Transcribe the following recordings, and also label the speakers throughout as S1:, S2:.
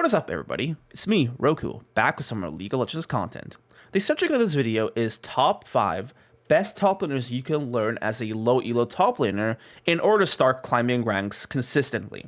S1: What is up, everybody? It's me, Rhoku, back with some more League of Legends content. The subject of this video is top 5 best top laners you can learn as a low elo top laner in order to start climbing ranks consistently.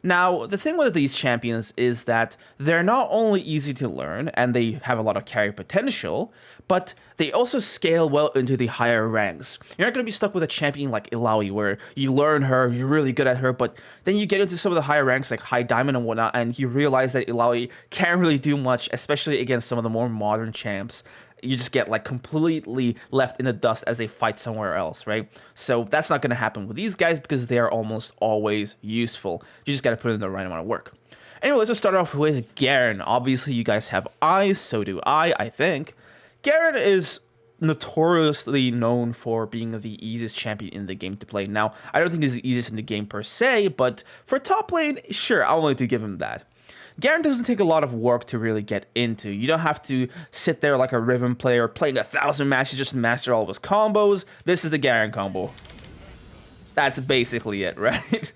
S1: Now, the thing with these champions is that they're not only easy to learn and they have a lot of carry potential, but they also scale well into the higher ranks. You're not going to be stuck with a champion like Illaoi where you learn her, you're really good at her, but then you get into some of the higher ranks like High Diamond and whatnot, and you realize that Illaoi can't really do much, especially against some of the more modern champs. You just get like completely left in the dust as they fight somewhere else, right? So that's not going to happen with these guys because they are almost always useful. You just got to put in the right amount of work. Anyway, let's just start off with Garen. Obviously, you guys have eyes, so do I think. Garen is notoriously known for being the easiest champion in the game to play. Now, I don't think he's the easiest in the game per se, but for top lane, sure, I'll only to give him that. Garen doesn't take a lot of work to really get into. You don't have to sit there like a Riven player playing 1,000 matches just to master all of his combos. This is the Garen combo. That's basically it, right?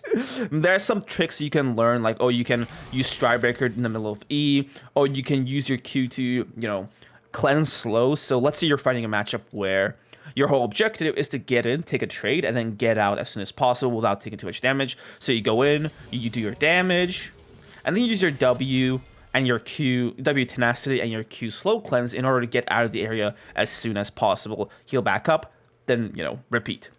S1: There are some tricks you can learn, like, oh, you can use Stridebreaker in the middle of E, or you can use your Q to, cleanse slow. So let's say you're fighting a matchup where your whole objective is to get in, take a trade, and then get out as soon as possible without taking too much damage. So you go in, you do your damage, and then you use your W and your Q, W tenacity and your Q slow cleanse in order to get out of the area as soon as possible. Heal back up, then, repeat.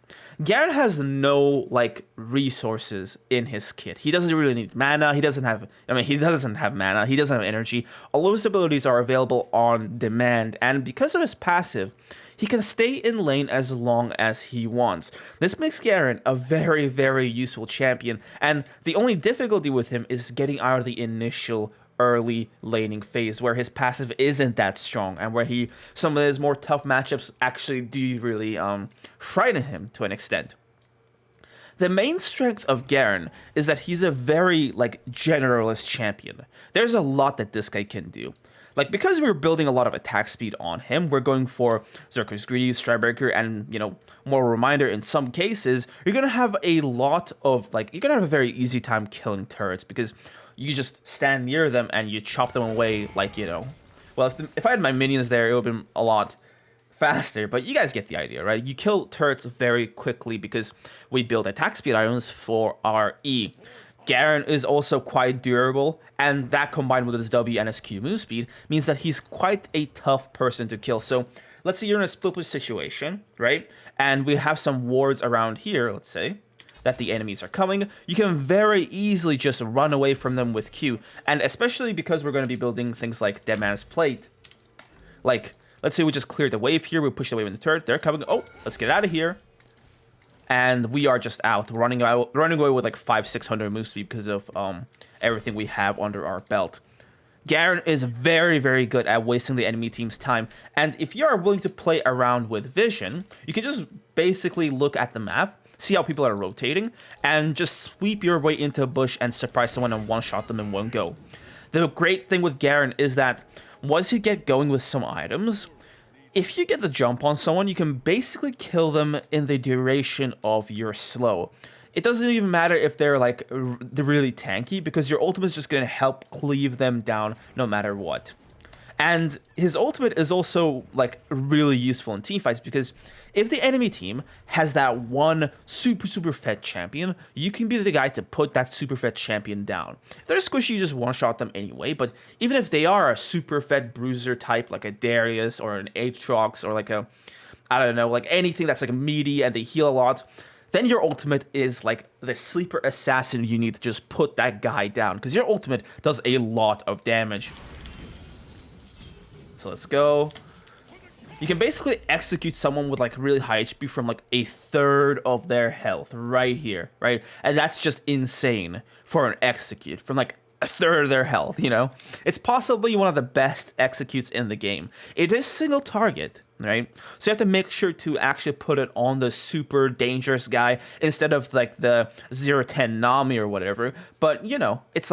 S1: Garen has no, resources in his kit. He doesn't really need mana. He doesn't have mana. He doesn't have energy. All of his abilities are available on demand. And because of his passive, he can stay in lane as long as he wants. This makes Garen a very, very useful champion. And the only difficulty with him is getting out of the initial early laning phase where his passive isn't that strong and where some of his more tough matchups actually do really frighten him to an extent. The main strength of Garen is that he's a very generalist champion. There's a lot that this guy can do. Because we're building a lot of attack speed on him, we're going for Xerxes Greaves, Stridebreaker, and, more reminder in some cases, you're going to have a lot of, you're going to have a very easy time killing turrets because you just stand near them and you chop them away well, if I had my minions there, it would have been a lot faster, but you guys get the idea, right? You kill turrets very quickly because we build attack speed items for our E. Garen is also quite durable, and that combined with his W and his Q move speed means that he's quite a tough person to kill. So let's say you're in a split push situation, right? And we have some wards around here, let's say, that the enemies are coming. You can very easily just run away from them with Q. And especially because we're going to be building things like Dead Man's Plate. Let's say we just cleared the wave here, we pushed away with the turret, they're coming, oh, let's get out of here. And we are just out, running away with 500-600 move speed because of everything we have under our belt. Garen is very, very good at wasting the enemy team's time. And if you are willing to play around with vision, you can just basically look at the map, see how people are rotating, and just sweep your way into a bush and surprise someone and one-shot them in one go. The great thing with Garen is that once you get going with some items, if you get the jump on someone, you can basically kill them in the duration of your slow. It doesn't even matter if they're they're really tanky because your ultimate is just going to help cleave them down no matter what. And his ultimate is also really useful in teamfights because if the enemy team has that one super fed champion, you can be the guy to put that super fed champion down. If they're squishy, you just one-shot them anyway, but even if they are a super fed bruiser type like a Darius or an Aatrox or anything that's meaty and they heal a lot, then your ultimate is the sleeper assassin you need to just put that guy down because your ultimate does a lot of damage. So let's go. You can basically execute someone with really high HP from a third of their health right here, right? And that's just insane for an execute from a third of their health, It's possibly one of the best executes in the game. It is single target, right? So you have to make sure to actually put it on the super dangerous guy instead of the 0-10 Nami or whatever. But, it's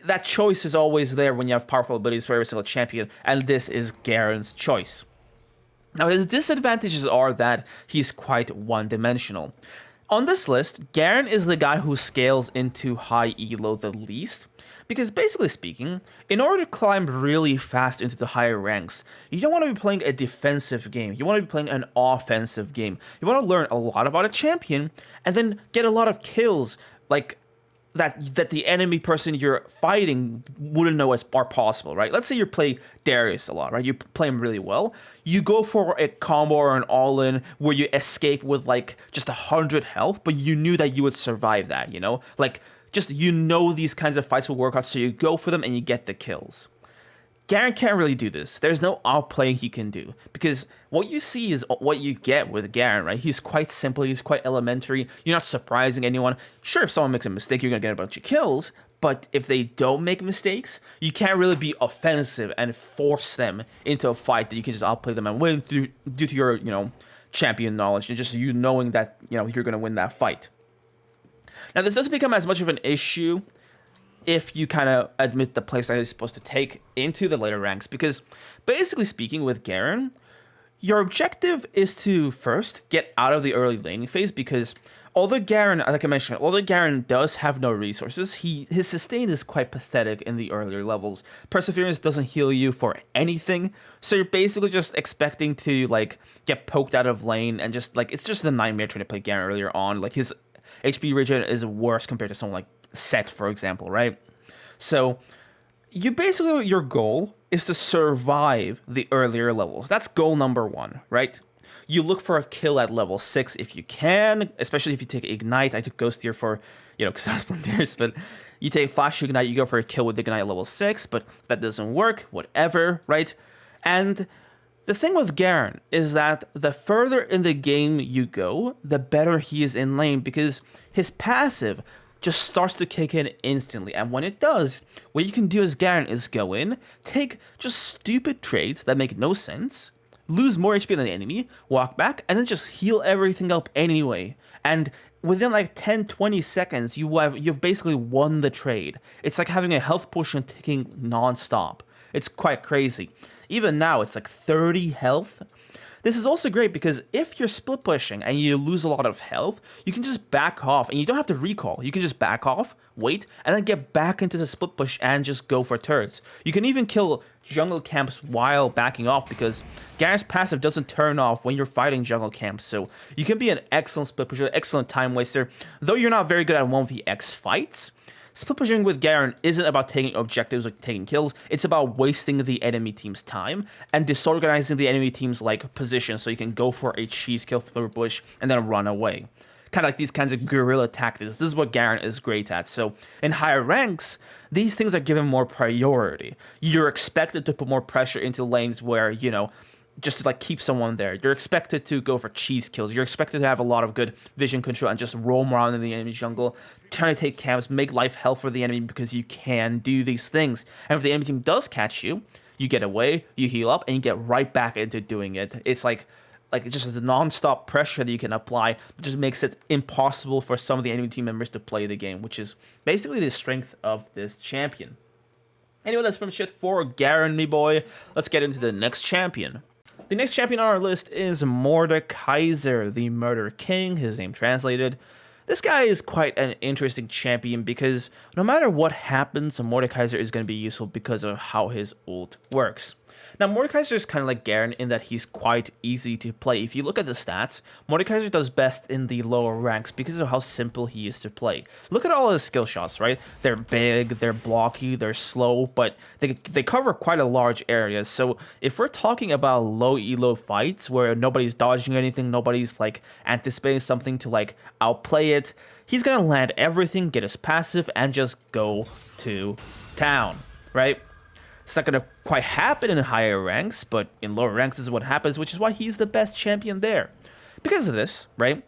S1: that choice is always there when you have powerful abilities for every single champion, and this is Garen's choice. Now, his disadvantages are that he's quite one-dimensional. On this list, Garen is the guy who scales into high elo the least, Because basically speaking, in order to climb really fast into the higher ranks, you don't want to be playing a defensive game. You want to be playing an offensive game. You want to learn a lot about a champion and then get a lot of kills like that the enemy person you're fighting wouldn't know are possible, right? Let's say you play Darius a lot, right? You play him really well. You go for a combo or an all-in where you escape with like just 100 health, but you knew that you would survive that, you know? Like, just, you know, these kinds of fights will work out, so you go for them and you get the kills. Garen can't really do this. There's no outplaying he can do, because what you see is what you get with Garen, right? He's quite simple, he's quite elementary, you're not surprising anyone. Sure, if someone makes a mistake, you're gonna get a bunch of kills, but if they don't make mistakes, you can't really be offensive and force them into a fight that you can just outplay them and win due to your, you know, champion knowledge and just you knowing that, you know, you're gonna win that fight. Now, this doesn't become as much of an issue if you kind of admit the place that you're supposed to take into the later ranks, because basically speaking with Garen, your objective is to first get out of the early laning phase, because although Garen, like I mentioned, although Garen does have no resources, his sustain is quite pathetic in the earlier levels. Perseverance doesn't heal you for anything, so you're basically just expecting to like get poked out of lane and just like, it's just a nightmare trying to play Garen earlier on. Like, his HP regen is worse compared to someone like Sett, for example, right? So you basically, your goal is to survive the earlier levels. That's goal number one, right? You look for a kill at level 6 if you can, especially if you take Ignite. I took Glacierr for, you know, because I was playing Darius, but you take Flash Ignite, you go for a kill with Ignite at level 6, but if that doesn't work, whatever, right? And the thing with Garen is that the further in the game you go, the better he is in lane, because his passive just starts to kick in instantly. And when it does, what you can do as Garen is go in, take just stupid trades that make no sense, lose more HP than the enemy, walk back, and then just heal everything up anyway. And within like 10-20 seconds, you've basically won the trade. It's like having a health potion ticking non-stop. It's quite crazy. Even now, it's like 30 health. This is also great because if you're split pushing and you lose a lot of health, you can just back off and you don't have to recall. You can just back off, wait, and then get back into the split push and just go for turrets. You can even kill jungle camps while backing off because Garen's passive doesn't turn off when you're fighting jungle camps. So you can be an excellent split pusher, excellent time waster. Though you're not very good at 1vx fights, split pushing with Garen isn't about taking objectives or taking kills. It's about wasting the enemy team's time and disorganizing the enemy team's like position so you can go for a cheese kill through bush and then run away. Kind of like these kinds of guerrilla tactics. This is what Garen is great at. So in higher ranks, these things are given more priority. You're expected to put more pressure into lanes where, you know, just to like keep someone there. You're expected to go for cheese kills. You're expected to have a lot of good vision control and just roam around in the enemy jungle, trying to take camps, make life hell for the enemy because you can do these things. And if the enemy team does catch you, you get away, you heal up, and you get right back into doing it. It's like just the non-stop pressure that you can apply that just makes it impossible for some of the enemy team members to play the game, which is basically the strength of this champion. Anyway, that's pretty much it for Garen, me boy. Let's get into the next champion. The next champion on our list is Mordekaiser, the Murder King, his name translated. This guy is quite an interesting champion because no matter what happens, Mordekaiser is going to be useful because of how his ult works. Now, Mordekaiser is kind of like Garen in that he's quite easy to play. If you look at the stats, Mordekaiser does best in the lower ranks because of how simple he is to play. Look at all his skill shots, right? They're big, they're blocky, they're slow, but they cover quite a large area. So if we're talking about low elo fights where nobody's dodging anything, nobody's like anticipating something to like outplay it, he's gonna land everything, get his passive, and just go to town, right? It's not going to quite happen in higher ranks, but in lower ranks this is what happens, which is why he's the best champion there. Because of this, right,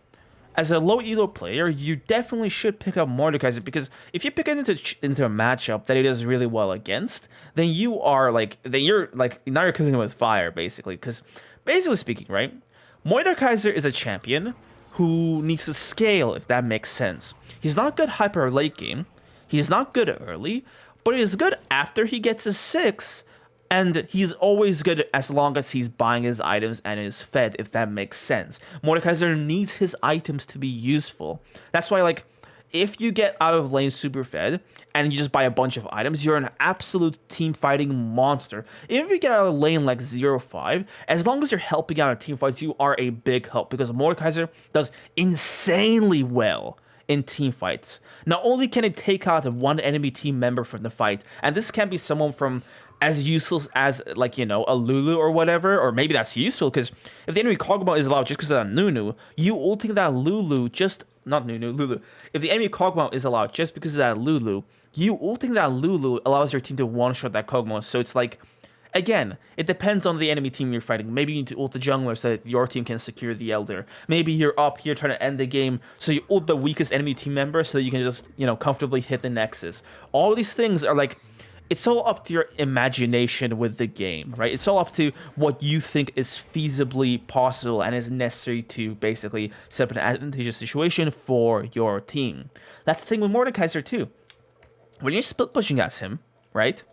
S1: as a low elo player, you definitely should pick up Mordekaiser, because if you pick it into a matchup that he does really well against, then you're cooking with fire, basically. Because basically speaking, right, Mordekaiser is a champion who needs to scale, if that makes sense. He's not good hyper late game, he's not good early, but he's good after he gets his 6, and he's always good as long as he's buying his items and is fed, if that makes sense. Mordekaiser needs his items to be useful. That's why, like, if you get out of lane super fed and you just buy a bunch of items, you're an absolute team fighting monster. If you get out of lane like 0-5, as long as you're helping out in team fights, you are a big help because Mordekaiser does insanely well in team fights. Not only can it take out one enemy team member from the fight, and this can be someone from as useless as, like, you know, a Lulu or whatever, or maybe that's useful because if the enemy Kog'Maw is allowed just because of that Nunu, you ulting that Lulu just, not Nunu, Lulu. If the enemy Kog'Maw is allowed just because of that Lulu, you ulting that Lulu allows your team to one-shot that Kog'Maw. So it's like, again, it depends on the enemy team you're fighting. Maybe you need to ult the jungler so that your team can secure the Elder. Maybe you're up here trying to end the game, so you ult the weakest enemy team member so that you can just, you know, comfortably hit the Nexus. All these things are like, it's all up to your imagination with the game, right? It's all up to what you think is feasibly possible and is necessary to basically set up an advantageous situation for your team. That's the thing with Mordekaiser too. When you're split pushing at him, right?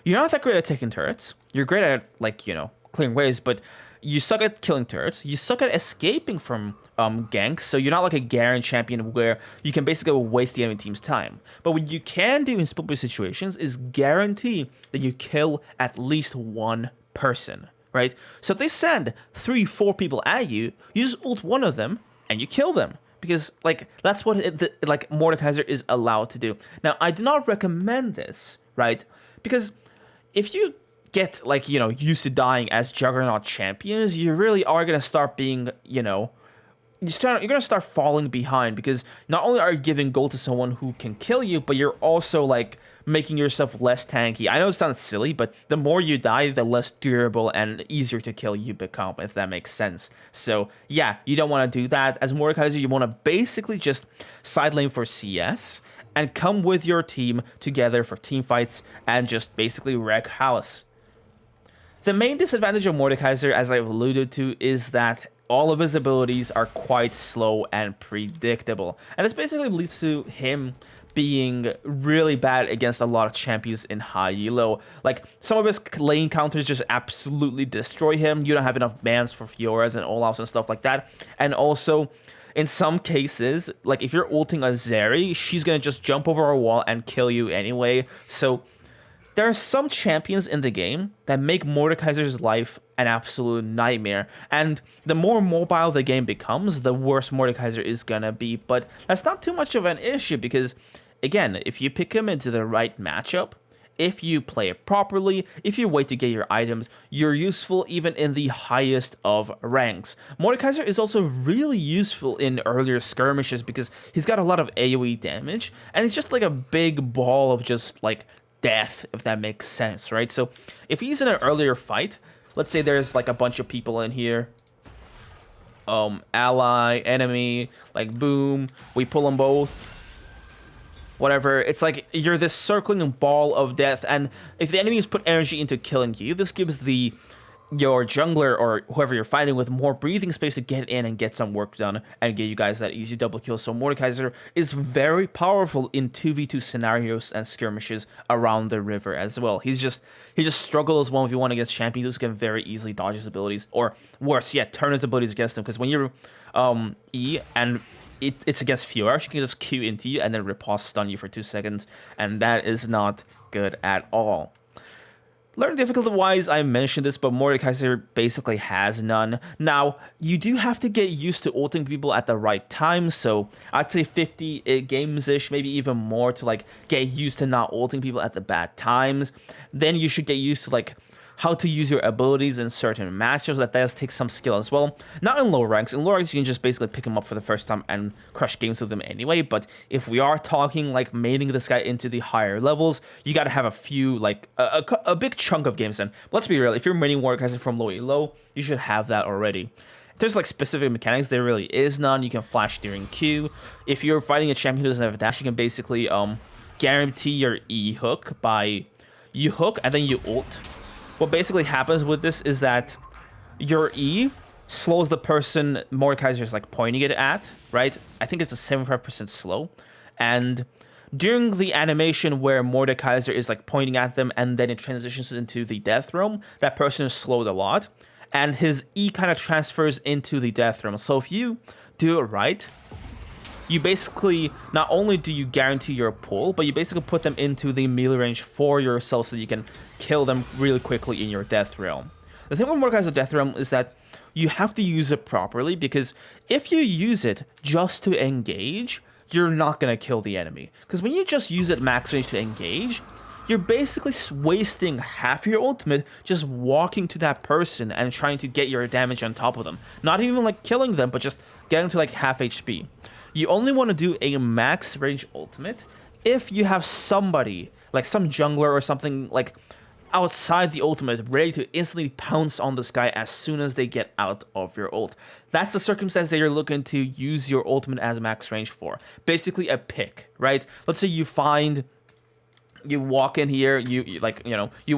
S1: You're not that great at taking turrets. You're great at, like, you know, clearing waves, but you suck at killing turrets. You suck at escaping from ganks, so you're not like a Garen champion where you can basically waste the enemy team's time. But what you can do in split push situations is guarantee that you kill at least one person, right? So if they send 3-4 people at you, you just ult one of them and you kill them. Because, like, that's what like Mordekaiser is allowed to do. Now, I do not recommend this, right? Because if you get, like, you know, used to dying as Juggernaut champions, you really are going to start being, you know, you're going to start falling behind because not only are you giving gold to someone who can kill you, but you're also, like, making yourself less tanky. I know it sounds silly, but the more you die, the less durable and easier to kill you become, if that makes sense. So, yeah, you don't want to do that. As Mordekaiser, you want to basically just side lane for CS and come with your team together for team fights and just basically wreck house. The main disadvantage of Mordekaiser, as I've alluded to, is that all of his abilities are quite slow and predictable. And this basically leads to him being really bad against a lot of champions in high elo. Like, some of his lane counters just absolutely destroy him. You don't have enough bans for fioras and olafs and stuff like that. And also, in some cases, like, if you're ulting a Zeri, she's gonna just jump over a wall and kill you anyway. So there are some champions in the game that make Mordekaiser's life an absolute nightmare, and the more mobile the game becomes, the worse Mordekaiser is gonna be. But that's not too much of an issue because, again, if you pick him into the right matchup, if you play it properly, if you wait to get your items, you're useful even in the highest of ranks. Mordekaiser is also really useful in earlier skirmishes because he's got a lot of AoE damage, and it's just like a big ball of just, like, death, if that makes sense, right? So if he's in an earlier fight, let's say there's like a bunch of people in here, ally, enemy, like, boom, we pull them both, whatever. It's like you're this circling ball of death, and if the enemies put energy into killing you, this gives your jungler or whoever you're fighting with more breathing space to get in and get some work done and get you guys that easy double kill. So Mordekaiser is very powerful in 2v2 scenarios and skirmishes around the river as well. He just struggles 1v1 against champions who can very easily dodge his abilities, or worse yet, turn his abilities against them, because when you're E and it's against Fiora, she can just Q into you and then riposte stun you for 2 seconds, and that is not good at all. Learn difficulty-wise, I mentioned this, but Mordekaiser basically has none. Now, you do have to get used to ulting people at the right time, so I'd say 50 games-ish, maybe even more, to, like, get used to not ulting people at the bad times. Then you should get used to, like, how to use your abilities in certain matchups. That does take some skill as well. Not in low ranks. In low ranks, you can just basically pick him up for the first time and crush games with them anyway. But if we are talking, like, maining this guy into the higher levels, you got to have a few, like, a big chunk of games in. Let's be real. If you're maining Mordekaiser from low elo, you should have that already. In terms of, like, specific mechanics, there really is none. You can flash during Q. If you're fighting a champion who doesn't have a dash, you can basically guarantee your E hook by you hook and then you ult. What basically happens with this is that your E slows the person Mordekaiser is, like, pointing it at, right? I think it's a 75% slow. And during the animation where Mordekaiser is, like, pointing at them and then it transitions into the death realm, that person is slowed a lot. And his E kind of transfers into the death realm. So if you do it right, you basically, not only do you guarantee your pull, but you basically put them into the melee range for yourself so you can kill them really quickly in your death realm. The thing with Mordekaiser's death realm is that you have to use it properly, because if you use it just to engage, you're not going to kill the enemy. Because when you just use it max range to engage, you're basically wasting half your ultimate just walking to that person and trying to get your damage on top of them. Not even like killing them, but just getting to like half HP. You only want to do a max range ultimate if you have somebody, like some jungler or something like outside the ultimate, ready to instantly pounce on this guy as soon as they get out of your ult. That's the circumstance that you're looking to use your ultimate as max range for. Basically a pick, right? Let's say you walk in here, you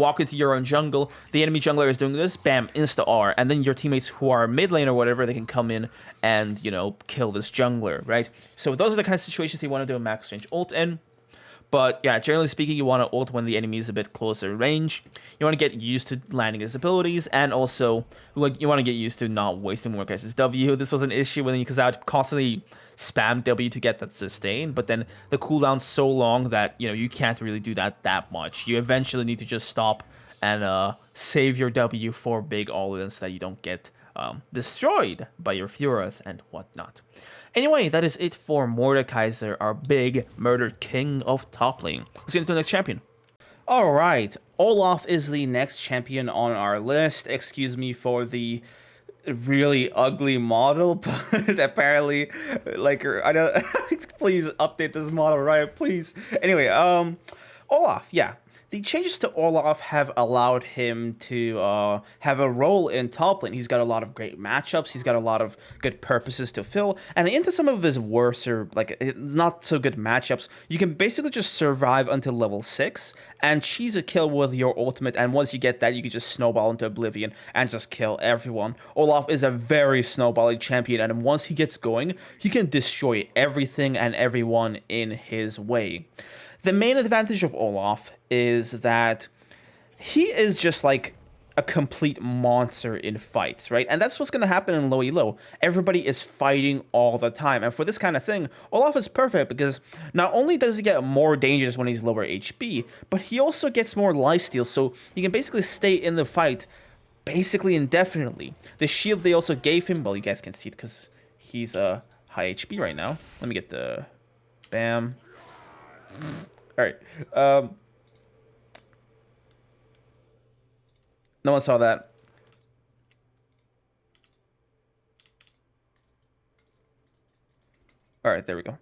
S1: walk into your own jungle, the enemy jungler is doing this, bam, insta R, and then your teammates who are mid lane or whatever, they can come in and, kill this jungler, right? So those are the kind of situations you want to do a max range ult in. But yeah, generally speaking, you want to ult when the enemy is a bit closer range. You want to get used to landing his abilities, and also you want to get used to not wasting Mordekaiser's W. This was an issue because I would constantly spam W to get that sustain, but then the cooldown's so long that you can't really do that much. You eventually need to just stop and save your W for big all-ins so that you don't get destroyed by your fioras and whatnot. Anyway, that is it for Mordekaiser, our big murder king of top lane. Let's get into the next champion. Alright, Olaf is the next champion on our list. Excuse me for the really ugly model, but apparently, I don't. Please update this model, right? Please. Anyway, Olaf, yeah. The changes to Olaf have allowed him to have a role in top lane. He's got a lot of great matchups. He's got a lot of good purposes to fill. And into some of his worse or not so good matchups, you can basically just survive until level 6 and cheese a kill with your ultimate. And once you get that, you can just snowball into oblivion and just kill everyone. Olaf is a very snowballing champion, and once he gets going, he can destroy everything and everyone in his way. The main advantage of Olaf is that he is just like a complete monster in fights, right? And that's what's going to happen in low elo. Everybody is fighting all the time. And for this kind of thing, Olaf is perfect because not only does he get more dangerous when he's lower HP, but he also gets more lifesteal. So he can basically stay in the fight basically indefinitely. The shield they also gave him, well, you guys can see it because he's high HP right now. Let me get the bam. All right. No one saw that. All right, there we go.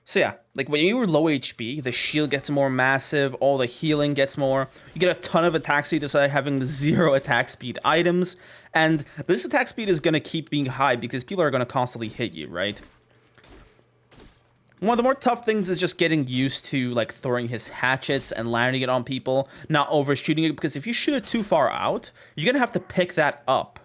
S1: So yeah, like when you're low HP, the shield gets more massive, all the healing gets more. You get a ton of attack speed despite having 0 attack speed items. And this attack speed is going to keep being high because people are going to constantly hit you, right? One of the more tough things is just getting used to like throwing his hatchets and landing it on people, not overshooting it, because if you shoot it too far out, you're going to have to pick that up.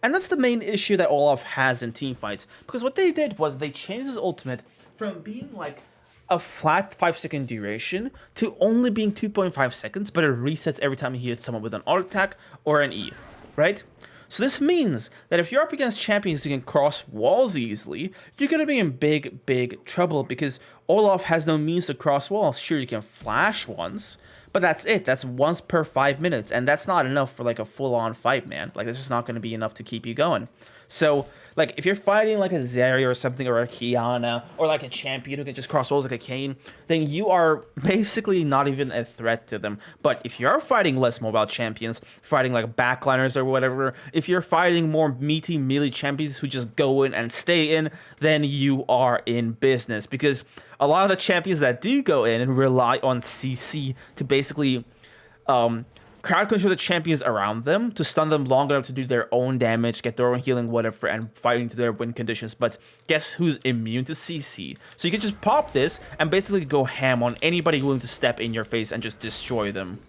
S1: And that's the main issue that Olaf has in team fights, because what they did was they changed his ultimate from being like a flat 5-second duration to only being 2.5 seconds, but it resets every time he hits someone with an auto attack or an E, right? So this means that if you're up against champions who can cross walls easily, you're going to be in big trouble because Olaf has no means to cross walls. Sure, you can flash once, but that's it. That's once per 5 minutes, and that's not enough for like a full-on fight, man. Like, it's just not going to be enough to keep you going. So, like, if you're fighting like a Zarya or something, or a Janna, or like a champion who can just cross walls like a Kayn, then you are basically not even a threat to them. But if you are fighting less mobile champions, fighting like backliners or whatever, if you're fighting more meaty melee champions who just go in and stay in, then you are in business. Because a lot of the champions that do go in and rely on CC to basically crowd control the champions around them, to stun them long enough to do their own damage, get their own healing, whatever, and fighting to their win conditions. But guess who's immune to CC? So you can just pop this and basically go ham on anybody willing to step in your face and just destroy them.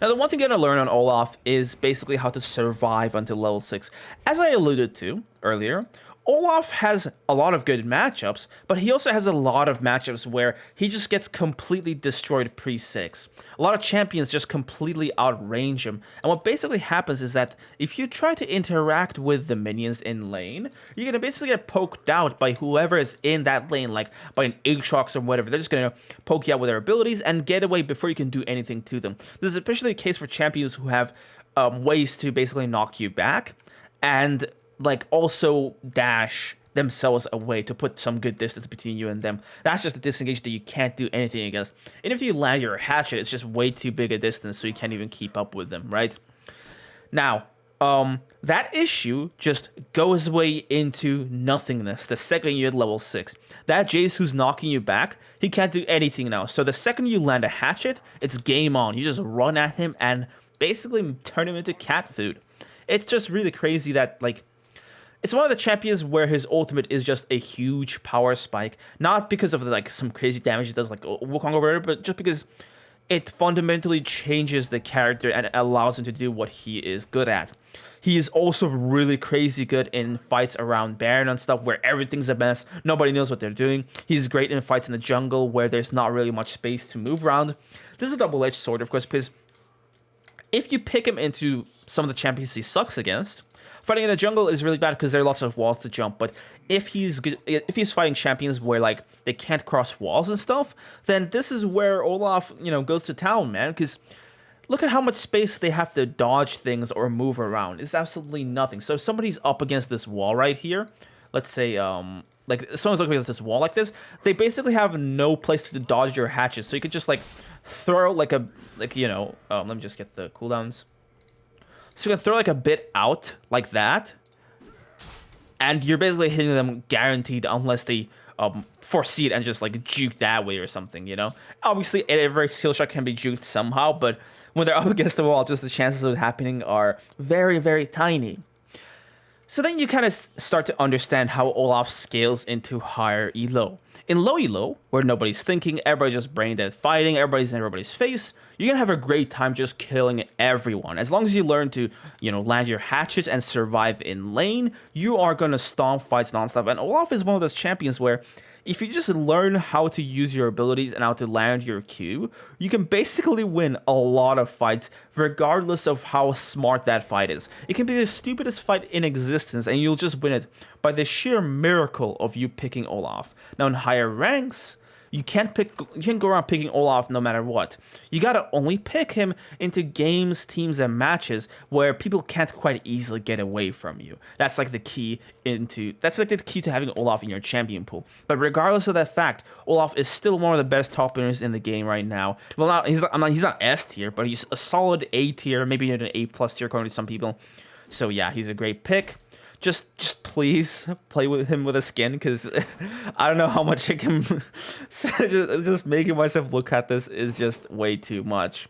S1: Now, the one thing you're going to learn on Olaf is basically how to survive until level 6. As I alluded to earlier, Olaf has a lot of good matchups, but he also has a lot of matchups where he just gets completely destroyed pre-6. A lot of champions just completely outrange him, and what basically happens is that if you try to interact with the minions in lane, you're gonna basically get poked out by whoever is in that lane, like by an Aatrox or whatever. They're just gonna poke you out with their abilities and get away before you can do anything to them. This is especially the case for champions who have ways to basically knock you back, and like also dash themselves away to put some good distance between you and them. That's just a disengage that you can't do anything against. And if you land your hatchet, it's just way too big a distance, so you can't even keep up with them, right? Now, that issue just goes away into nothingness the second you hit level 6. That Jace who's knocking you back, he can't do anything now. So the second you land a hatchet, it's game on. You just run at him and basically turn him into cat food. It's just really crazy that, like, it's one of the champions where his ultimate is just a huge power spike. Not because of like some crazy damage it does like Wukong or whatever, but just because it fundamentally changes the character and allows him to do what he is good at. He is also really crazy good in fights around Baron and stuff where everything's a mess. Nobody knows what they're doing. He's great in fights in the jungle where there's not really much space to move around. This is a double-edged sword, of course, because if you pick him into some of the champions he sucks against, fighting in the jungle is really bad because there are lots of walls to jump. But if he's good, if he's fighting champions where like they can't cross walls and stuff, then this is where Olaf, goes to town, man. Because look at how much space they have to dodge things or move around. It's absolutely nothing. So if somebody's up against this wall right here, let's say like someone's looking against this wall like this, they basically have no place to dodge your hatches. So you could just like throw let me just get the cooldowns. So you can throw like a bit out like that, and you're basically hitting them guaranteed unless they foresee it and just like juke that way or something, Obviously, every skill shot can be juked somehow, but when they're up against the wall, just the chances of it happening are very, very tiny. So then you kind of start to understand how Olaf scales into higher elo. In low elo, where nobody's thinking, everybody's just brain dead fighting, everybody's in everybody's face, you're gonna have a great time just killing everyone. As long as you learn to, land your hatchets and survive in lane, you are gonna stomp fights nonstop. And Olaf is one of those champions where if you just learn how to use your abilities and how to land your Q, you can basically win a lot of fights regardless of how smart that fight is. It can be the stupidest fight in existence and you'll just win it by the sheer miracle of you picking Olaf. Now in higher ranks, you can't go around picking Olaf no matter what. You gotta only pick him into games, teams, and matches where people can't quite easily get away from you. That's like the key to having Olaf in your champion pool. But regardless of that fact, Olaf is still one of the best top laners in the game right now. Well, he's not S tier, but he's a solid A tier, maybe an A+ tier according to some people. So yeah, he's a great pick. Just please play with him with a skin, because I don't know how much I can. just making myself look at this is just way too much.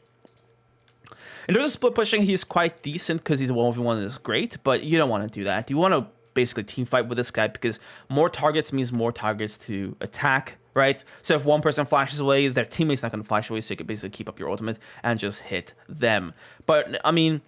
S1: In terms of split pushing, he's quite decent because he's 1v1 is great, but you don't want to do that. You want to basically team fight with this guy because more targets means more targets to attack, right? So if one person flashes away, their teammate's not going to flash away, so you can basically keep up your ultimate and just hit them. But I mean,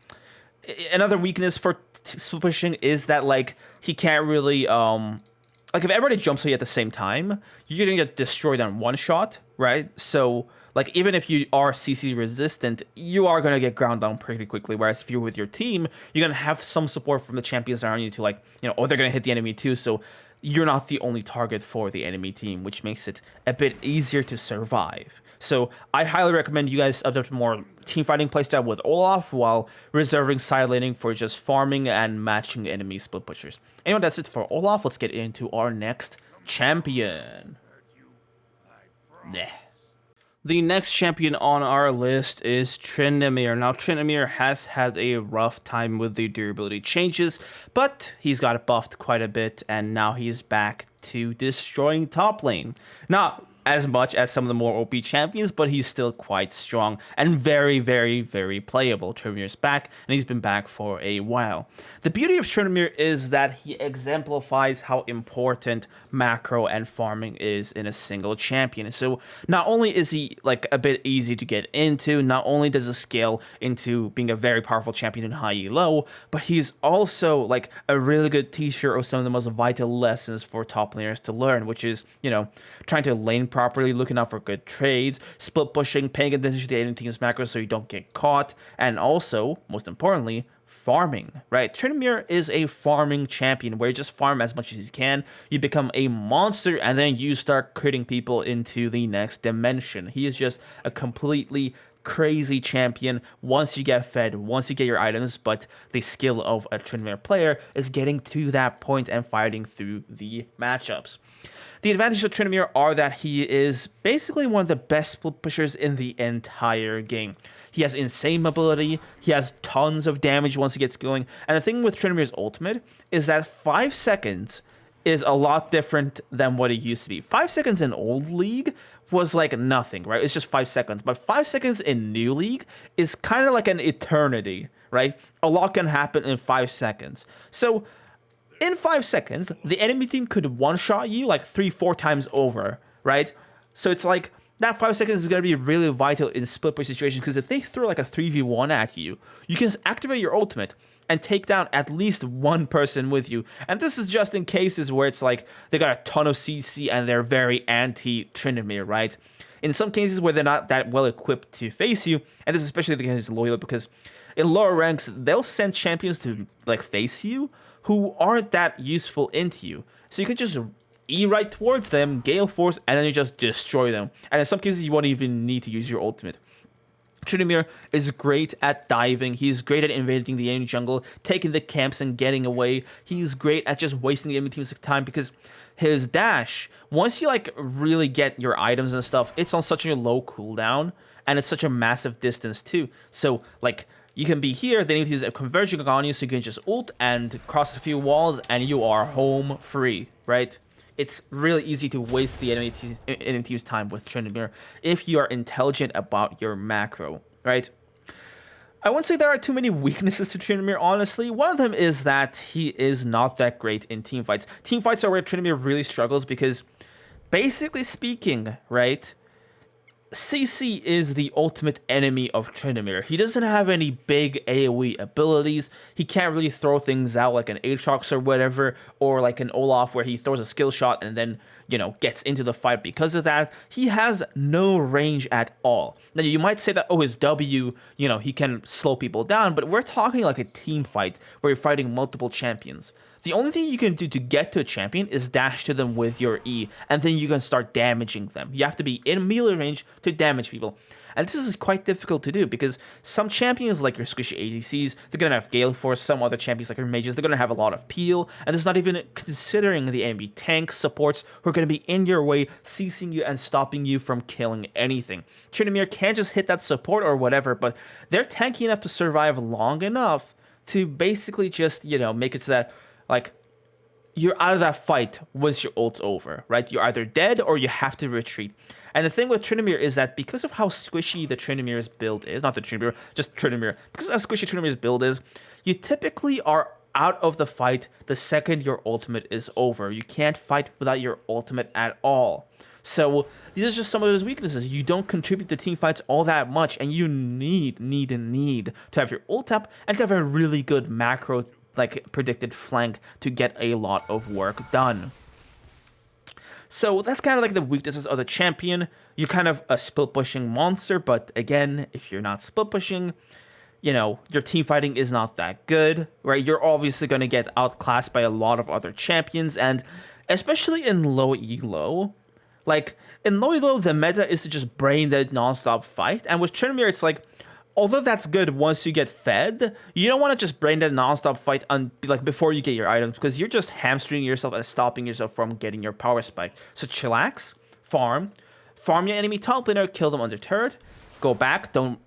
S1: another weakness for split pushing is that like he can't really like if everybody jumps at you at the same time, you're gonna get destroyed on one shot, right? So like even if you are CC resistant, you are gonna get ground down pretty quickly. Whereas if you're with your team, you're gonna have some support from the champions around you to like, they're gonna hit the enemy too. So you're not the only target for the enemy team, which makes it a bit easier to survive. So I highly recommend you guys adopt more team fighting playstyle with Olaf while reserving side laning for just farming and matching enemy split pushers. Anyway, that's it for Olaf. Let's get into our next champion. Yeah. The next champion on our list is Trinity. Now, Trinity has had a rough time with the durability changes, but he's got buffed quite a bit, and now he's back to destroying top lane. Now, as much as some of the more OP champions, but he's still quite strong and very, very, very playable. Trinity's back, and he's been back for a while. The beauty of Trinity is that he exemplifies how important macro and farming is in a single champion. So not only is he like a bit easy to get into, not only does he scale into being a very powerful champion in high elo, but he's also like a really good teacher of some of the most vital lessons for top laners to learn, which is, you know, trying to lane properly, looking out for good trades, split pushing, paying attention to the enemy team's macros so you don't get caught, and also, most importantly, farming, right? Trinity is a farming champion where you just farm as much as you can, you become a monster, and then you start critting people into the next dimension. He is just a completely crazy champion once you get fed, once you get your items, but the skill of a Trinity player is getting to that point and fighting through the matchups. The advantages of Trinity are that he is basically one of the best split pushers in the entire game. He has insane mobility, he has tons of damage once he gets going, and the thing with Trinity's ultimate is that 5 seconds is a lot different than what it used to be. 5 seconds in old league was like nothing, right? It's just 5 seconds, but 5 seconds in new league is kind of like an eternity, right? A lot can happen in 5 seconds. So in 5 seconds, the enemy team could one-shot you like 3-4 times over, right? So it's like that 5 seconds is going to be really vital in split push situations, because if they throw like a 3v1 at you, you can activate your ultimate and take down at least one person with you. And this is just in cases where it's like they got a ton of CC and they're very anti-Trinity, right? In some cases where they're not that well equipped to face you, and this is especially the case of loyal, because in lower ranks, they'll send champions to like face you who aren't that useful into you. So you can just E right towards them, Gale Force, and then you just destroy them. And in some cases, you won't even need to use your ultimate. Trinity is great at diving. He's great at invading the enemy jungle, taking the camps and getting away. He's great at just wasting the enemy team's time, because his dash, once you like really get your items and stuff, it's on such a low cooldown, and it's such a massive distance too. So like, you can be here, the enemy team is converging on you, so you can just ult and cross a few walls, and you are home free, right? It's really easy to waste the enemy team's time with Trinity if you are intelligent about your macro, right? I wouldn't say there are too many weaknesses to Trinity, honestly. One of them is that he is not that great in teamfights. Teamfights are where Trinity really struggles because, basically speaking, right, CC is the ultimate enemy of Trinity. He doesn't have any big AoE abilities. He can't really throw things out like an Aatrox or whatever, or like an Olaf where he throws a skill shot and then, you know, gets into the fight because of that. He has no range at all. Now, you might say that, oh, his W, you know, he can slow people down, but we're talking like a team fight where you're fighting multiple champions. The only thing you can do to get to a champion is dash to them with your E, and then you can start damaging them. You have to be in melee range to damage people. And this is quite difficult to do because some champions like your squishy ADCs, they're going to have Gale Force, some other champions like your mages, they're going to have a lot of peel, and it's not even considering the enemy tank supports who are going to be in your way, CCing you and stopping you from killing anything. Trinity can't just hit that support or whatever, but they're tanky enough to survive long enough to basically just, you know, make it so that, like, you're out of that fight once your ult's over, right? You're either dead or you have to retreat. And the thing with Trinity is that because of how squishy the Trinity's build is, not the Trinity, just Trinity, because of how squishy Trinity's build is, you typically are out of the fight the second your ultimate is over. You can't fight without your ultimate at all. So these are just some of those weaknesses. You don't contribute to team fights all that much, and you need to have your ult up and to have a really good macro like predicted flank to get a lot of work done. So that's kind of like the weaknesses of the champion. You're kind of a split pushing monster, but again, if you're not split pushing, you know, your team fighting is not that good, right? You're obviously going to get outclassed by a lot of other champions, and especially in low elo, like in low elo, the meta is to just brain dead nonstop fight, and with Trinity, it's like, although that's good once you get fed, you don't want to just brain that nonstop fight like before you get your items, because you're just hamstringing yourself and stopping yourself from getting your power spike. So chillax, farm your enemy top laner, kill them undeterred, go back, don't,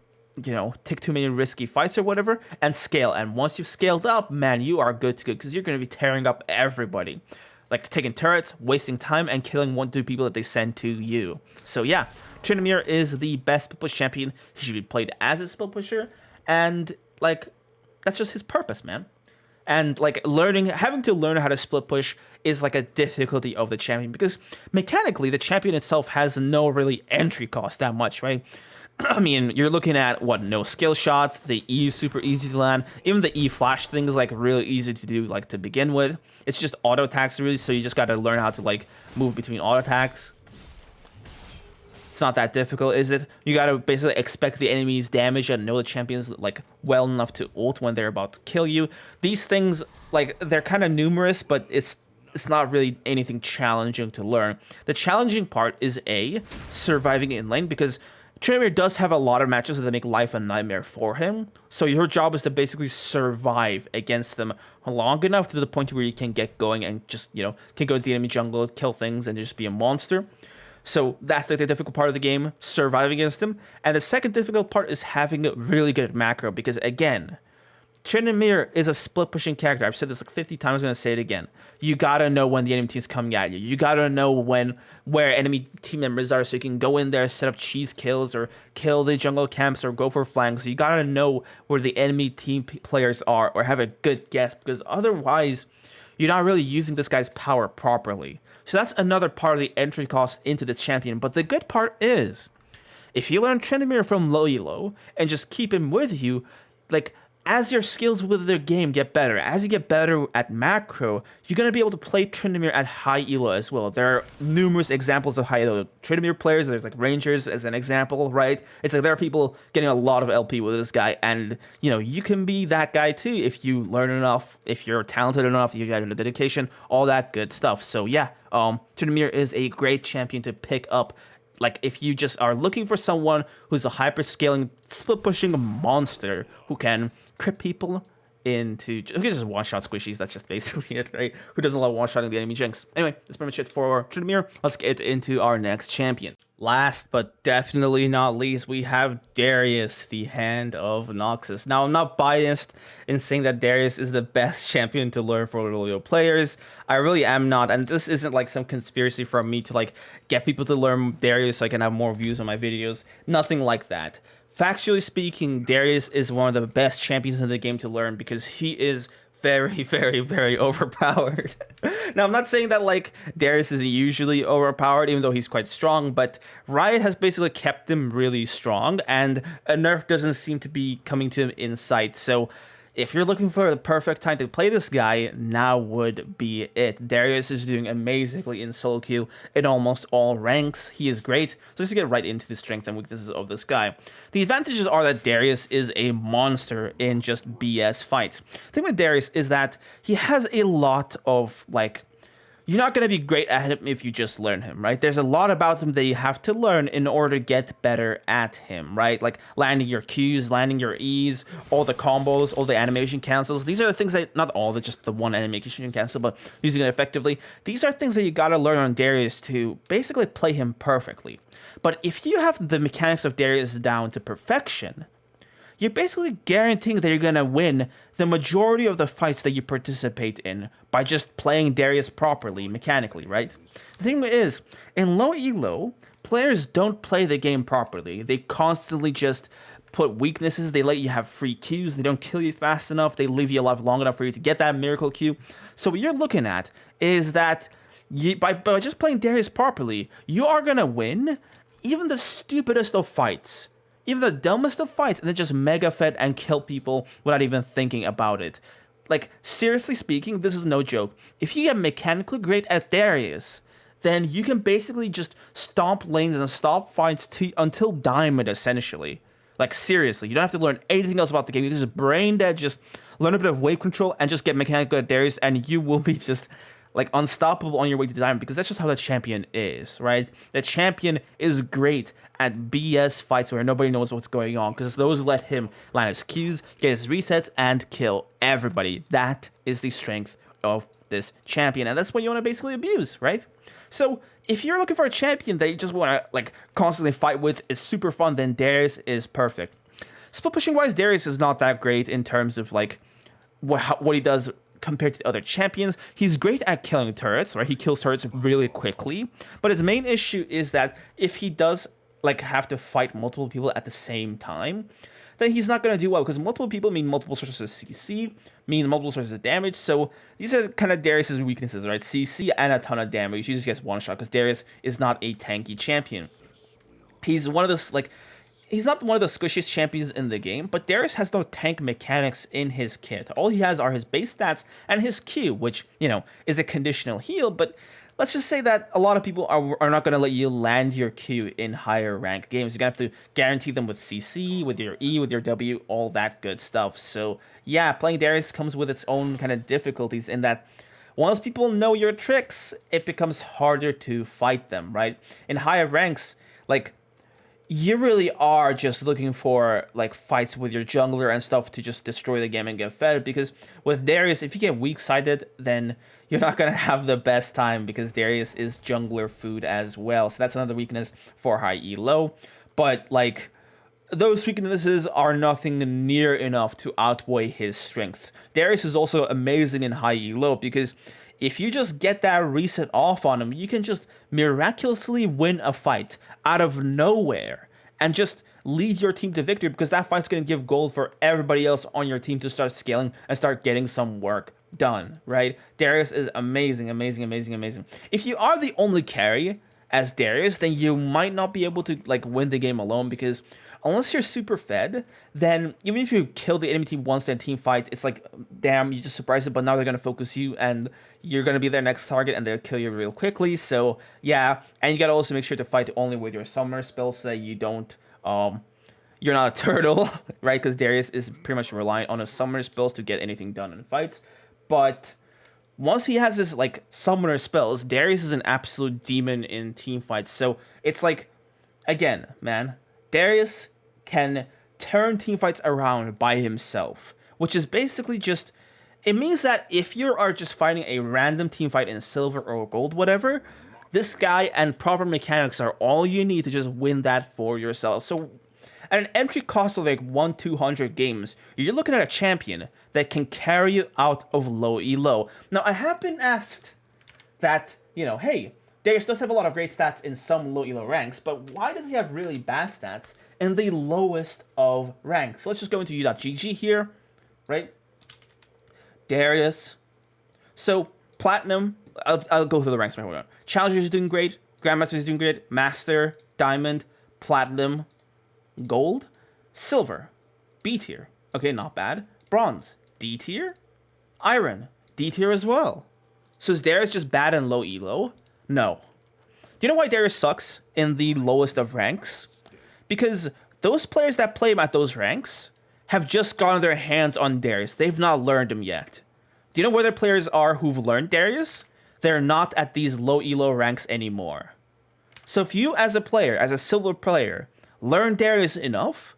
S1: you know, take too many risky fights or whatever, and scale. And once you've scaled up, man, you are good to go, because you're going to be tearing up everybody. like taking turrets, wasting time, and killing 1-2 people that they send to you. So yeah, Trinity is the best split push champion. He should be played as a split pusher, and like that's just his purpose, man. And like having to learn how to split push is like a difficulty of the champion, because mechanically the champion itself has no really entry cost that much, right? I mean, you're looking at no skill shots, the E is super easy to land, even the E flash thing is like really easy to do, like to begin with. It's just auto attacks really, so you just got to learn how to like move between auto attacks. It's not that difficult, is it? You gotta basically expect the enemy's damage and know the champions like well enough to ult when they're about to kill you. These things, like, they're kind of numerous, but it's not really anything challenging to learn. The challenging part is surviving in lane, because Trinity does have a lot of matches that make life a nightmare for him. So your job is to basically survive against them long enough to the point where you can get going and just, can go to the enemy jungle, kill things, and just be a monster. So that's like the difficult part of the game, surviving against them. And the second difficult part is having a really good macro, because again, Trinity is a split pushing character. I've said this like 50 times, I'm going to say it again. You got to know when the enemy team is coming at you. You got to know where enemy team members are, so you can go in there, set up cheese kills, or kill the jungle camps, or go for flanks. You got to know where the enemy team players are, or have a good guess, because otherwise you're not really using this guy's power properly. So that's another part of the entry cost into this champion. But the good part is, if you learn Trinity from low elo and just keep him with you, like, as your skills with the game get better, as you get better at macro, you're going to be able to play Trinity at high elo as well. There are numerous examples of high elo Trinity players. There's like Rangers as an example, right? It's like there are people getting a lot of LP with this guy, and you can be that guy too if you learn enough, if you're talented enough, you got the dedication, all that good stuff. So yeah, Trinity is a great champion to pick up. Like, if you just are looking for someone who's a hyper-scaling, split-pushing monster who can crit people into... Who can just one-shot squishies, that's just basically it, right? Who doesn't love one-shotting the enemy jinx? Anyway, that's pretty much it for Trinity. Let's get into our next champion. Last but definitely not least, we have Darius, the Hand of Noxus. Now, I'm not biased in saying that Darius is the best champion to learn for loyal players. I really am not, and this isn't like some conspiracy from me to like get people to learn Darius so I can have more views on my videos. Nothing like that. Factually speaking, Darius is one of the best champions in the game to learn, because he is very, very, very overpowered. Now, I'm not saying that like Darius is usually overpowered, even though he's quite strong, but Riot has basically kept him really strong, and a nerf doesn't seem to be coming to him in sight. So if you're looking for the perfect time to play this guy, now would be it. Darius is doing amazingly in solo queue in almost all ranks. He is great. So let's get right into the strengths and weaknesses of this guy. The advantages are that Darius is a monster in just BS fights. The thing with Darius is that he has a lot of, like, you're not going to be great at him if you just learn him, right? There's a lot about him that you have to learn in order to get better at him, right? Like landing your Qs, landing your Es, all the combos, all the animation cancels. These are the things that, not all, just the one animation cancel, but using it effectively. These are things that you got to learn on Darius to basically play him perfectly. But if you have the mechanics of Darius down to perfection, you're basically guaranteeing that you're going to win the majority of the fights that you participate in by just playing Darius properly, mechanically, right? The thing is, in low elo, players don't play the game properly. They constantly just put weaknesses, they let you have free Qs, they don't kill you fast enough, they leave you alive long enough for you to get that miracle Q. So what you're looking at is that by just playing Darius properly, you are going to win even the stupidest of fights. Even the dumbest of fights, and then just mega fed and kill people without even thinking about it. Like, seriously speaking, this is no joke. If you get mechanically great at Darius, then you can basically just stomp lanes and stop fights until diamond, essentially. Like, seriously, you don't have to learn anything else about the game. You can just brain dead, just learn a bit of wave control, and just get mechanically good at Darius, and you will be just like unstoppable on your way to diamond, because that's just how the champion is, right? The champion is great at BS fights where nobody knows what's going on, because those let him land his Qs, get his resets, and kill everybody. That is the strength of this champion, and that's what you want to basically abuse, right? So if you're looking for a champion that you just want to like constantly fight with, is super fun, then Darius is perfect. Split pushing wise, Darius is not that great in terms of like what he does compared to other champions. He's great at killing turrets, right? He kills turrets really quickly. But his main issue is that if he does like have to fight multiple people at the same time, then he's not going to do well, because multiple people mean multiple sources of CC, mean multiple sources of damage. So these are kind of Darius's weaknesses, right? CC and a ton of damage. He just gets one shot because Darius is not a tanky champion. He's one of those, like, he's not one of the squishiest champions in the game, but Darius has no tank mechanics in his kit. All he has are his base stats and his Q, which, you know, is a conditional heal, but let's just say that a lot of people are not going to let you land your Q in higher ranked games. You're going to have to guarantee them with CC, with your E, with your W, all that good stuff. So, yeah, playing Darius comes with its own kind of difficulties in that once people know your tricks, it becomes harder to fight them, right? In higher ranks, like, you really are just looking for like fights with your jungler and stuff to just destroy the game and get fed, because with Darius, if you get weak-sided, then you're not going to have the best time, because Darius is jungler food as well. So that's another weakness for high elo. But like, those weaknesses are nothing near enough to outweigh his strength. Darius is also amazing in high elo, because if you just get that reset off on him, you can just miraculously win a fight out of nowhere and just lead your team to victory, because that fight's going to give gold for everybody else on your team to start scaling and start getting some work done, right? Darius is amazing, amazing, amazing, amazing. If you are the only carry as Darius, then you might not be able to like win the game alone, because unless you're super fed, then even if you kill the enemy team once in a team fight, it's like, damn, you just surprised it, but now they're going to focus you and you're going to be their next target and they'll kill you real quickly. So yeah, and you got to also make sure to fight only with your summoner spells so that you don't, you're not a turtle, right? Because Darius is pretty much reliant on his summoner spells to get anything done in fights. But once he has his like summoner spells, Darius is an absolute demon in team fights. So it's like, again, man, Darius can turn teamfights around by himself, which is basically just, it means that if you are just fighting a random teamfight in silver or gold, whatever, this guy and proper mechanics are all you need to just win that for yourself. So at an entry cost of like 1-200 games, you're looking at a champion that can carry you out of low elo. Now, I have been asked that, you know, hey, Darius does have a lot of great stats in some low elo ranks, but why does he have really bad stats in the lowest of ranks? So let's just go into u.gg here, right? Darius. So platinum, I'll go through the ranks. Challenger is doing great. Grandmaster is doing great. Master, diamond, platinum, gold, silver, B tier. Okay, not bad. Bronze, D tier. Iron, D tier as well. So is Darius just bad in low elo? No. Do you know why Darius sucks in the lowest of ranks? Because those players that play him at those ranks have just gotten their hands on Darius. They've not learned him yet. Do you know where their players are who've learned Darius? They're not at these low elo ranks anymore. So if you as a player, as a silver player, learn Darius enough,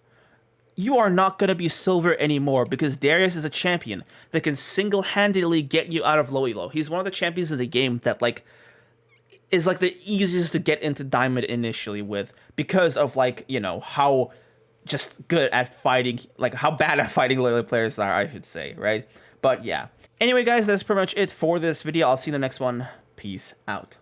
S1: you are not going to be silver anymore, because Darius is a champion that can single-handedly get you out of low elo. He's one of the champions of the game that like is like the easiest to get into diamond initially with, because of like, you know, how just good at fighting, like how bad at fighting low players are, I should say, right? But yeah. Anyway, guys, that's pretty much it for this video. I'll see you in the next one. Peace out.